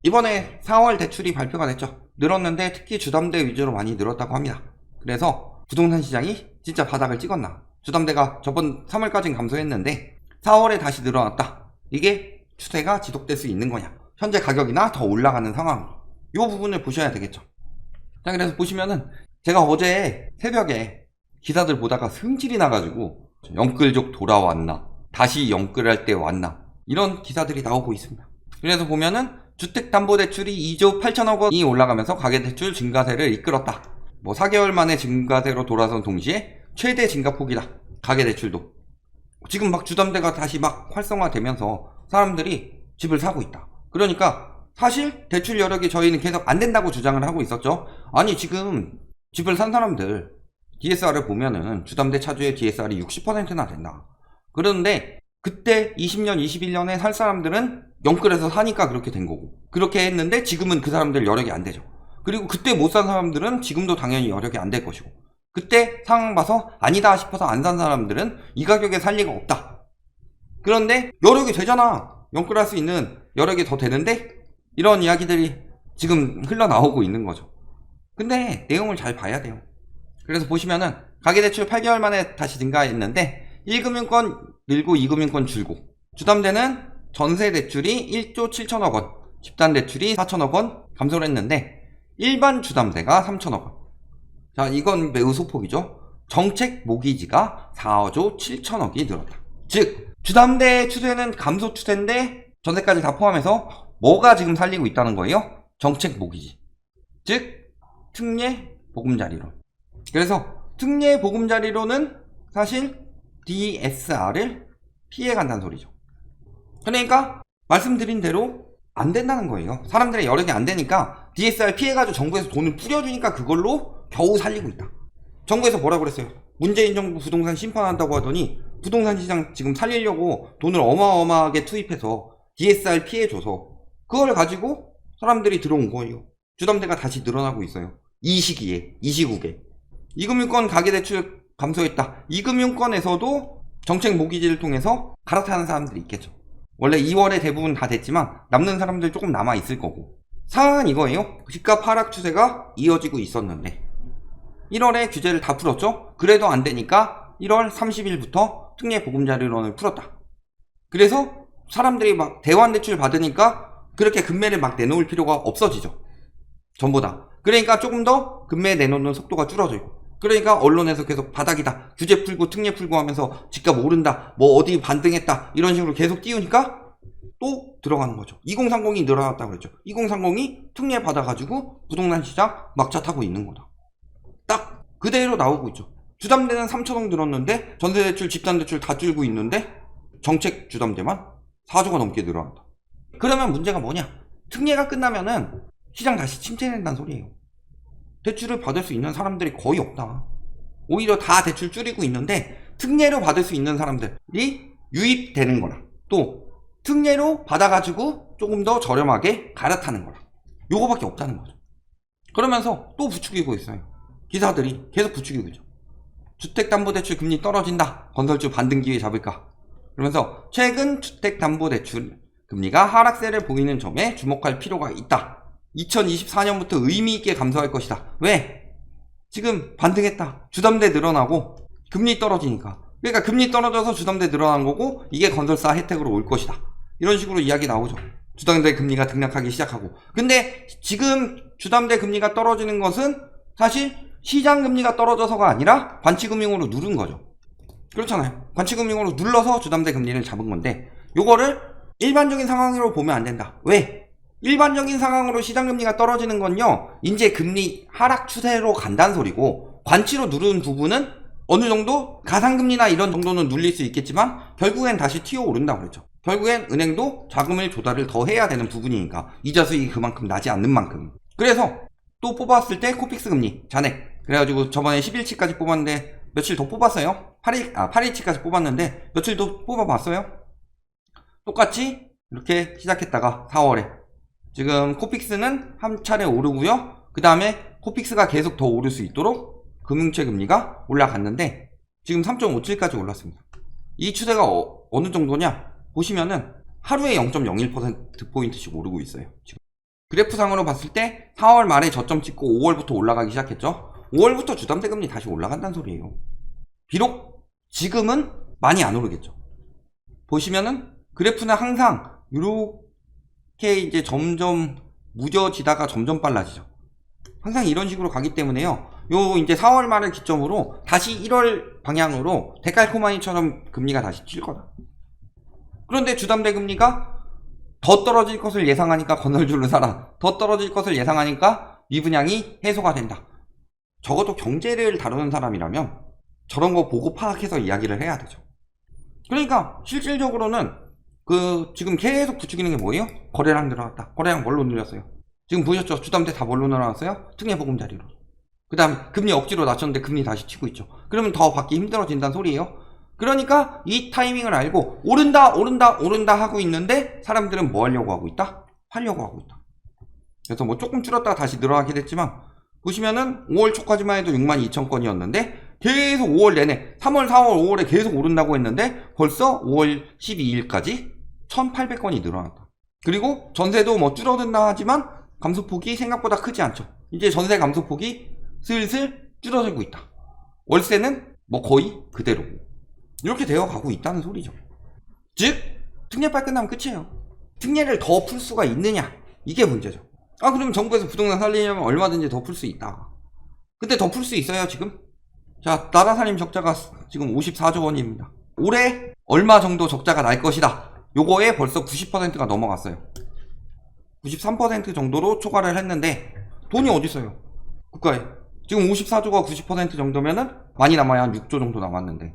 이번에 4월 대출이 발표가 됐죠. 늘었는데 특히 주담대 위주로 많이 늘었다고 합니다. 그래서 부동산 시장이 진짜 바닥을 찍었나, 주담대가 저번 3월까지는 감소했는데 4월에 다시 늘어났다, 이게 추세가 지속될 수 있는 거냐, 현재 가격이나 더 올라가는 상황, 이 부분을 보셔야 되겠죠. 자, 그래서 보시면은 제가 어제 새벽에 기사들 보다가 승질이 나가지고 영끌족 돌아왔나, 다시 영끌할 때 왔나, 이런 기사들이 나오고 있습니다. 그래서 보면은 주택담보대출이 2조 8천억 원이 올라가면서 가계대출 증가세를 이끌었다. 4개월 만에 증가세로 돌아선 동시에 최대 증가폭이다. 가계대출도 지금 막 주담대가 다시 막 활성화되면서 사람들이 집을 사고 있다. 그러니까 사실 대출 여력이 저희는 계속 안 된다고 주장을 하고 있었죠. 아니, 지금 집을 산 사람들 DSR을 보면은 주담대 차주의 DSR이 60%나 된다. 그런데 그때 20년, 21년에 살 사람들은 영끌해서 사니까 그렇게 된 거고, 그렇게 했는데 지금은 그 사람들 여력이 안 되죠. 그리고 그때 못 산 사람들은 지금도 당연히 여력이 안 될 것이고, 그때 상황 봐서 아니다 싶어서 안 산 사람들은 이 가격에 살 리가 없다. 그런데 여력이 되잖아, 영끌할 수 있는 여력이 더 되는데, 이런 이야기들이 지금 흘러나오고 있는 거죠. 근데 내용을 잘 봐야 돼요. 그래서 보시면은 가계대출 8개월 만에 다시 증가했는데 1금융권 늘고 2금융권 줄고, 주담대는 전세대출이 1조 7천억 원, 집단대출이 4천억 원 감소를 했는데 일반 주담대가 3천억 원. 자, 이건 매우 소폭이죠. 정책 모기지가 4조 7천억이 늘었다. 즉 주담대 추세는 감소 추세인데 전세까지 다 포함해서 뭐가 지금 살리고 있다는 거예요? 정책 모기지, 즉 특례 보금자리론. 그래서 특례 보금자리론은 사실 DSR을 피해간다는 소리죠. 그러니까 말씀드린 대로 안 된다는 거예요. 사람들의 여력이 안 되니까 DSR 피해가지고 정부에서 돈을 뿌려주니까 그걸로 겨우 살리고 있다. 정부에서 뭐라고 그랬어요? 문재인 정부 부동산 심판한다고 하더니 부동산 시장 지금 살리려고 돈을 어마어마하게 투입해서 DSR 피해줘서 그걸 가지고 사람들이 들어온 거예요. 주담대가 다시 늘어나고 있어요. 이 시기에, 이 시국에. 2금융권 가계대출 감소했다. 2금융권에서도 정책 모기지를 통해서 갈아타는 사람들이 있겠죠. 원래 2월에 대부분 다 됐지만 남는 사람들 조금 남아있을 거고. 상황은 이거예요. 집값 하락 추세가 이어지고 있었는데 1월에 규제를 다 풀었죠. 그래도 안 되니까 1월 30일부터 특례 보금자리론을 풀었다. 그래서 사람들이 막 대환대출 받으니까 그렇게 금매를 막 내놓을 필요가 없어지죠. 전보다. 그러니까 조금 더 금매 내놓는 속도가 줄어들고, 그러니까 언론에서 계속 바닥이다, 규제 풀고 특례 풀고 하면서 집값 오른다, 어디 반등했다, 이런 식으로 계속 띄우니까 또 들어가는 거죠. 2030이 늘어났다고 그랬죠. 2030이 특례 받아가지고 부동산 시장 막차 타고 있는 거다. 딱 그대로 나오고 있죠. 주담대는 3천억 늘었는데 전세대출, 집단대출 다 줄고 있는데 정책 주담대만 4조가 넘게 늘어난다. 그러면 문제가 뭐냐? 특례가 끝나면은 시장 다시 침체된다는 소리예요. 대출을 받을 수 있는 사람들이 거의 없다. 오히려 다 대출 줄이고 있는데 특례로 받을 수 있는 사람들이 유입되는 거라, 또 특례로 받아가지고 조금 더 저렴하게 갈아타는 거라, 요거밖에 없다는 거죠. 그러면서 또 부추기고 있어요. 기사들이 계속 부추기고 있죠. 주택담보대출 금리 떨어진다, 건설주 반등 기회 잡을까, 그러면서 최근 주택담보대출 금리가 하락세를 보이는 점에 주목할 필요가 있다. 2024년부터 의미있게 감소할 것이다. 왜? 지금 반등했다. 주담대 늘어나고 금리 떨어지니까. 그러니까 금리 떨어져서 주담대 늘어난 거고 이게 건설사 혜택으로 올 것이다. 이런 식으로 이야기 나오죠. 주담대 금리가 등락하기 시작하고. 근데 지금 주담대 금리가 떨어지는 것은 사실 시장 금리가 떨어져서가 아니라 관치금융으로 누른 거죠. 그렇잖아요. 관치금융으로 눌러서 주담대 금리를 잡은 건데 요거를 일반적인 상황으로 보면 안 된다. 왜? 일반적인 상황으로 시장금리가 떨어지는 건요, 이제 금리 하락 추세로 간다는 소리고, 관치로 누른 부분은 어느 정도 가상금리나 이런 정도는 눌릴 수 있겠지만 결국엔 다시 튀어오른다고 그랬죠. 결국엔 은행도 자금을 조달을 더 해야 되는 부분이니까, 이자 수익이 그만큼 나지 않는 만큼. 그래서 또 뽑았을 때 코픽스 금리 잔액, 그래가지고 저번에 11치까지 뽑았는데 며칠 더 뽑았어요. 8일치까지 뽑았는데 며칠 더 뽑아봤어요. 똑같이 이렇게 시작했다가 4월에 지금 코픽스는 한 차례 오르고요. 그 다음에 코픽스가 계속 더 오를 수 있도록 금융채 금리가 올라갔는데 지금 3.57까지 올랐습니다. 이 추세가 어느 정도냐? 보시면은 하루에 0.01%포인트씩 오르고 있어요. 지금 그래프상으로 봤을 때 4월 말에 저점 찍고 5월부터 올라가기 시작했죠. 5월부터 주담대 금리 다시 올라간다는 소리예요. 비록 지금은 많이 안 오르겠죠. 보시면은 그래프는 항상 이렇게 이제 점점 무뎌지다가 점점 빨라지죠. 항상 이런 식으로 가기 때문에요. 요 이제 4월 말을 기점으로 다시 1월 방향으로 데칼코마니처럼 금리가 다시 칠 거다. 그런데 주담대 금리가 더 떨어질 것을 예상하니까 건설주를 사라. 더 떨어질 것을 예상하니까 미분양이 해소가 된다. 적어도 경제를 다루는 사람이라면 저런 거 보고 파악해서 이야기를 해야 되죠. 그러니까 실질적으로는 지금 계속 부추기는 게 뭐예요? 거래량 늘어났다. 거래량 뭘로 늘렸어요? 지금 보셨죠? 주담대 다 뭘로 늘어났어요? 특례보금자리로. 그 다음에 금리 억지로 낮췄는데 금리 다시 치고 있죠. 그러면 더 받기 힘들어진다는 소리예요. 그러니까 이 타이밍을 알고 오른다 하고 있는데 사람들은 뭐 하려고 하고 있다? 팔려고 하고 있다. 그래서 뭐 조금 줄었다가 다시 늘어나게 됐지만 보시면은 5월 초까지만 해도 62,000건이었는데 계속 5월 내내 3월, 4월, 5월에 계속 오른다고 했는데 벌써 5월 12일까지 1,800건이 늘어났다. 그리고 전세도 뭐 줄어든다 하지만 감소폭이 생각보다 크지 않죠. 이제 전세 감소폭이 슬슬 줄어들고 있다. 월세는 뭐 거의 그대로고 이렇게 되어가고 있다는 소리죠. 즉 특례빨 끝나면 끝이에요. 특례를 더 풀 수가 있느냐 이게 문제죠. 그럼 정부에서 부동산 살리려면 얼마든지 더 풀 수 있다. 근데 더 풀 수 있어요 지금? 자, 나라 살림 적자가 지금 54조 원입니다. 올해 얼마 정도 적자가 날 것이다. 요거에 벌써 90%가 넘어갔어요. 93% 정도로 초과를 했는데 돈이 어디 있어요? 국가에. 지금 54조가 90% 정도면은 많이 남아야 한 6조 정도 남았는데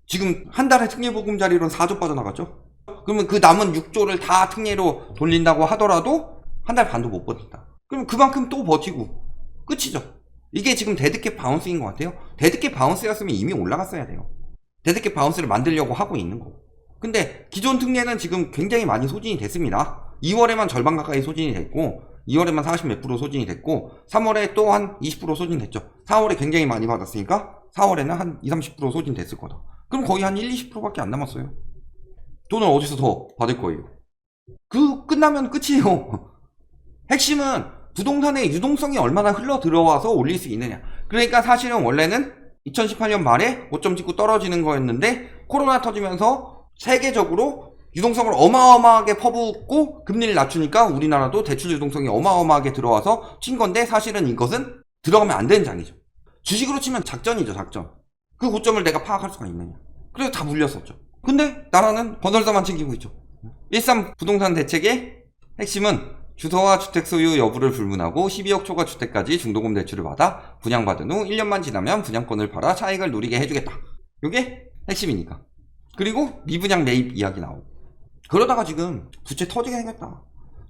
지금 한 달에 특례보금자리로는 4조 빠져나갔죠? 그러면 그 남은 6조를 다 특례로 돌린다고 하더라도 한 달 반도 못 버틴다. 그럼 그만큼 또 버티고 끝이죠. 이게 지금 데드캣 바운스인 것 같아요. 데드캣 바운스였으면 이미 올라갔어야 돼요. 데드캣 바운스를 만들려고 하고 있는 거고. 근데 기존 특례는 지금 굉장히 많이 소진이 됐습니다. 2월에만 절반 가까이 소진이 됐고 2월에만 40 몇 프로 소진이 됐고 3월에 또 한 20% 소진됐죠. 4월에 굉장히 많이 받았으니까 4월에는 한 20, 30% 소진됐을 거다. 그럼 거의 한 1, 20%밖에 안 남았어요. 돈을 어디서 더 받을 거예요? 끝나면 끝이에요. 핵심은 부동산의 유동성이 얼마나 흘러 들어와서 올릴 수 있느냐. 그러니까 사실은 원래는 2018년 말에 5점 찍고 떨어지는 거였는데 코로나 터지면서 세계적으로 유동성을 어마어마하게 퍼붓고 금리를 낮추니까 우리나라도 대출 유동성이 어마어마하게 들어와서 친 건데 사실은 이것은 들어가면 안 되는 장이죠. 주식으로 치면 작전이죠, 작전. 그 고점을 내가 파악할 수가 있느냐. 그래서 다 물렸었죠. 근데 나라는 건설사만 챙기고 있죠. 1.3 부동산 대책의 핵심은 주소와 주택 소유 여부를 불문하고 12억 초과 주택까지 중도금 대출을 받아 분양받은 후 1년만 지나면 분양권을 팔아 차익을 누리게 해주겠다. 이게 핵심이니까. 그리고 미분양 매입 이야기 나오고. 그러다가 지금 부채 터지게 생겼다.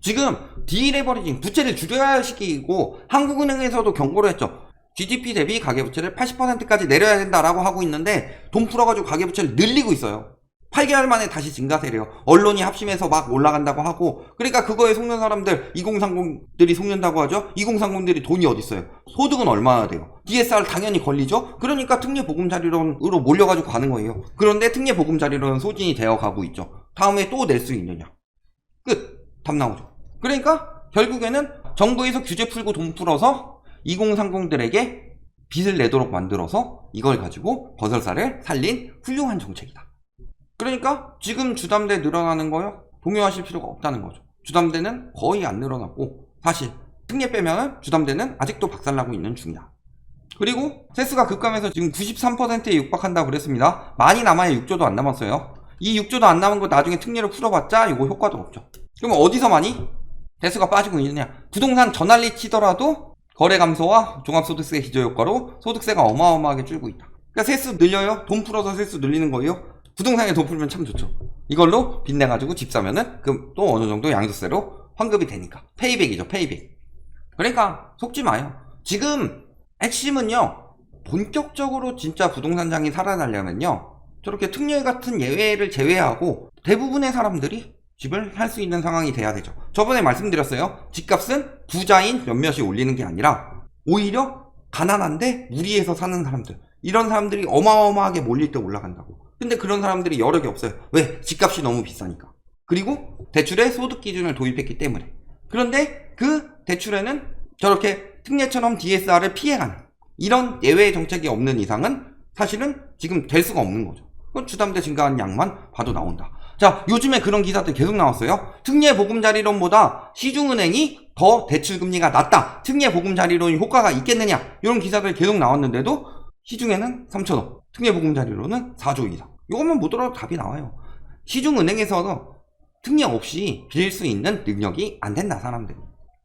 지금 디레버리징, 부채를 줄여야 시키고 한국은행에서도 경고를 했죠. GDP 대비 가계부채를 80%까지 내려야 된다라고 하고 있는데 돈 풀어가지고 가계부채를 늘리고 있어요. 8개월 만에 다시 증가세래요. 언론이 합심해서 막 올라간다고 하고. 그러니까 그거에 속는 사람들 2030들이 속는다고 하죠. 2030들이 돈이 어디 있어요? 소득은 얼마나 돼요? DSR 당연히 걸리죠. 그러니까 특례보금자리론으로 몰려가지고 가는 거예요. 그런데 특례보금자리론은 소진이 되어 가고 있죠. 다음에 또 낼 수 있느냐. 끝. 답 나오죠. 그러니까 결국에는 정부에서 규제 풀고 돈 풀어서 2030들에게 빚을 내도록 만들어서 이걸 가지고 건설사를 살린 훌륭한 정책이다. 그러니까 지금 주담대 늘어나는 거요? 동요하실 필요가 없다는 거죠. 주담대는 거의 안 늘어났고 사실 특례 빼면 주담대는 아직도 박살나고 있는 중이다. 그리고 세수가 급감해서 지금 93%에 육박한다고 그랬습니다. 많이 남아야 6조도 안 남았어요. 이 6조도 안 남은 거 나중에 특례로 풀어봤자 이거 효과도 없죠. 그럼 어디서 많이 세수가 빠지고 있느냐? 부동산 전환리 치더라도 거래 감소와 종합소득세 기저효과로 소득세가 어마어마하게 줄고 있다. 그러니까 세수 늘려요? 돈 풀어서 세수 늘리는 거예요? 부동산에 돈 풀면 참 좋죠. 이걸로 빚내가지고 집 사면은 그 또 어느 정도 양도세로 환급이 되니까. 페이백이죠, 페이백. 그러니까 속지 마요. 지금 핵심은요, 본격적으로 진짜 부동산장이 살아나려면요, 저렇게 특례 같은 예외를 제외하고 대부분의 사람들이 집을 살 수 있는 상황이 돼야 되죠. 저번에 말씀드렸어요. 집값은 부자인 몇몇이 올리는 게 아니라 오히려 가난한데 무리해서 사는 사람들, 이런 사람들이 어마어마하게 몰릴 때 올라간다고. 근데 그런 사람들이 여력이 없어요. 왜? 집값이 너무 비싸니까. 그리고 대출에 소득 기준을 도입했기 때문에. 그런데 그 대출에는 저렇게 특례처럼 DSR을 피해가는 이런 예외 정책이 없는 이상은 사실은 지금 될 수가 없는 거죠. 그건 주담대 증가한 양만 봐도 나온다. 자, 요즘에 그런 기사들 계속 나왔어요. 특례 보금자리론보다 시중은행이 더 대출금리가 낮다. 특례 보금자리론이 효과가 있겠느냐. 이런 기사들 계속 나왔는데도 시중에는 3,000원, 특례 보금자리론은 4조 이상. 이것만 보더라도 답이 나와요. 시중은행에서 특례 없이 빌릴 수 있는 능력이 안 된다, 사람들이.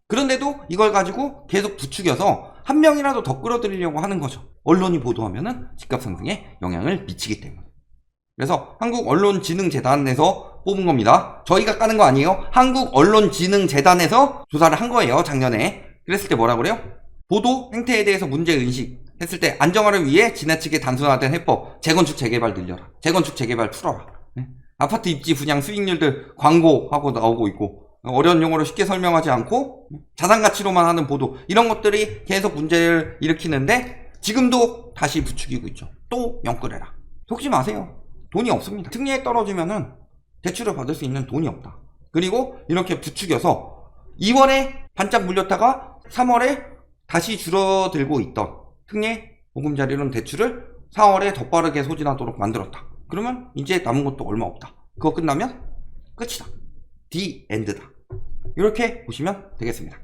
그런데도 이걸 가지고 계속 부추겨서 한 명이라도 더 끌어들이려고 하는 거죠. 언론이 보도하면은 집값 상승에 영향을 미치기 때문에. 그래서 한국언론진흥재단에서 뽑은 겁니다. 저희가 까는 거 아니에요. 한국언론진흥재단에서 조사를 한 거예요, 작년에. 그랬을 때 뭐라 그래요? 보도 행태에 대해서 문제의식 했을 때 안정화를 위해 지나치게 단순화된 해법, 재건축 재개발 늘려라. 재건축 재개발 풀어라. 네? 아파트 입지 분양 수익률들 광고하고 나오고 있고, 어려운 용어로 쉽게 설명하지 않고 자산 가치로만 하는 보도, 이런 것들이 계속 문제를 일으키는데 지금도 다시 부추기고 있죠. 또 영끌해라. 속지 마세요. 돈이 없습니다. 특례에 떨어지면은 대출을 받을 수 있는 돈이 없다. 그리고 이렇게 부추겨서 2월에 반짝 물렸다가 3월에 다시 줄어들고 있던 특례 보금자리론 대출을 4월에 더 빠르게 소진하도록 만들었다. 그러면 이제 남은 것도 얼마 없다. 그거 끝나면 끝이다. The end다. 이렇게 보시면 되겠습니다.